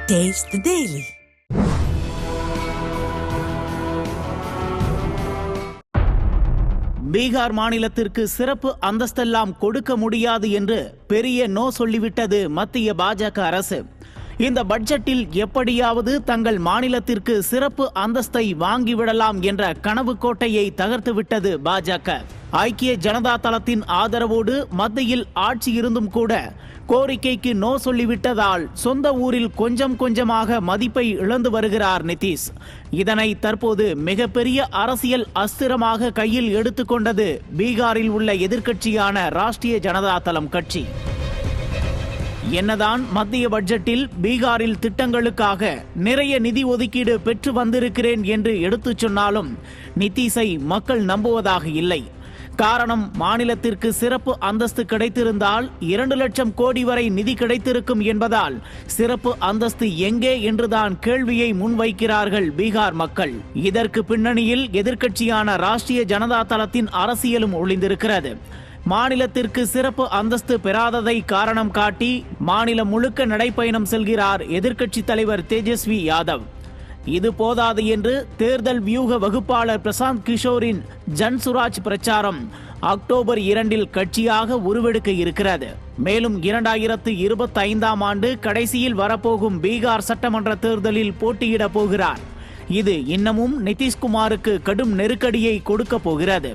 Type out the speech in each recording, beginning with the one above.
Taste the Daily. Bihar மாநிலத்திற்கு சிறப்பு அந்தஸ்தெல்லாம் கொடுக்க முடியாது என்று பெரிய நோ சொல்லிவிட்டது மத்திய பாஜக அரசு. இந்த பட்ஜெட்டில் எப்படியாவது தங்கள் மாநிலத்திற்கு சிறப்பு அந்தஸ்தை வாங்கிவிடலாம் என்ற கனவு கோட்டையை தகர்த்துவிட்டது பாஜக. ஐக்கிய ஜனதா தளத்தின் ஆதரவோடு மத்தியில் ஆட்சி இருந்தும் கூட கோரிக்கைக்கு நோ சொல்லிவிட்டதால் சொந்த ஊரில் கொஞ்சம் கொஞ்சமாக மதிப்பை இழந்து வருகிறார் நிதிஷ். இதனை தற்போது மிகப்பெரிய அரசியல் அஸ்திரமாக கையில் எடுத்துக்கொண்டது பீகாரில் உள்ள எதிர்க்கட்சியான ராஷ்டிரிய ஜனதா தளம் கட்சி. என்னதான் மத்திய பட்ஜெட்டில் பீகாரில் திட்டங்களுக்காக நிறைய நிதி ஒதுக்கீடு பெற்று வந்திருக்கிறேன் என்று எடுத்துச் சொன்னாலும் நிதிஷை மக்கள் நம்புவதாக இல்லை. காரணம், மாநிலத்திற்கு சிறப்பு அந்தஸ்து கிடைத்திருந்தால் 2 லட்சம் கோடி வரை நிதி கிடைத்திருக்கும் என்பதால் சிறப்பு அந்தஸ்து எங்கே என்றுதான் கேள்வியை முன்வைக்கிறார்கள் பீகார் மக்கள். இதற்கு பின்னணியில் எதிர்க்கட்சியான ராஷ்டிரிய ஜனதா தளத்தின் அரசியலும் ஒளிந்திருக்கிறது. மாநிலத்திற்கு சிறப்பு அந்தஸ்து பெறாததை காரணம் காட்டி மாநிலம் முழுக்க நடைப்பயணம் செல்கிறார் எதிர்க்கட்சி தலைவர் தேஜஸ்வி யாதவ். இது போதாது என்று தேர்தல் வியூக வகுப்பாளர் பிரசாந்த் கிஷோரின் ஜன்சுராஜ் பிரச்சாரம் அக்டோபர் 2 கட்சியாக உருவெடுக்க இருக்கிறது. மேலும் 2025ஆம் ஆண்டு கடைசியில் வரப்போகும் பீகார் சட்டமன்ற தேர்தலில் போட்டியிட போகிறார். இது இன்னமும் நிதிஷ்குமாருக்கு கடும் நெருக்கடியை கொடுக்க போகிறது.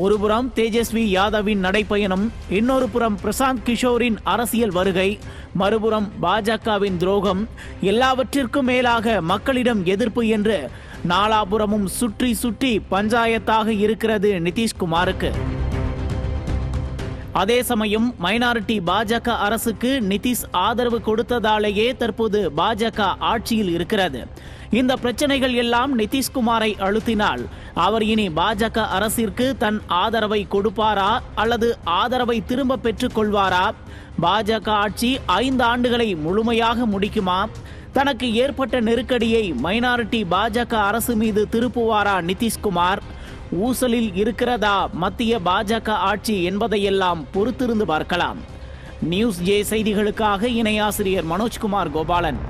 ஒருபுறம் தேஜஸ்வி யாதவின் நடைப்பயணம், இன்னொரு புறம் பிரசாந்த் கிஷோரின் அரசியல் வருகை, மறுபுறம் பாஜகவின் துரோகம், எல்லாவற்றிற்கும் மேலாக மக்களிடம் எதிர்ப்பு என்று நாலாபுரமும் சுற்றி சுற்றி பஞ்சாயத்தாக இருக்கிறது நிதிஷ்குமாருக்கு. அதே சமயம் மைனாரிட்டி பாஜக அரசுக்கு நிதிஷ் ஆதரவு கொடுத்ததாலேயே தற்போது பாஜக ஆட்சியில் இருக்கிறது. இந்த பிரச்சனைகள் எல்லாம் நிதிஷ்குமாரை அழுத்தினால் அவர் இனி பாஜக அரசிற்கு தன் ஆதரவை கொடுப்பாரா அல்லது ஆதரவை திரும்ப பெற்றுக் கொள்வாரா? பாஜக ஆட்சி 5 ஆண்டுகளை முழுமையாக முடிக்குமா? தனக்கு ஏற்பட்ட நெருக்கடியை மைனாரிட்டி பாஜக அரசு மீது திருப்புவாரா நிதிஷ்குமார்? ஊசலில் இருக்கிறதா மத்திய பாஜக ஆட்சி என்பதையெல்லாம் பொறுத்திருந்து பார்க்கலாம். நியூஸ் ஜே செய்திகளுக்காக இணை ஆசிரியர் மனோஜ்குமார் கோபாலன்.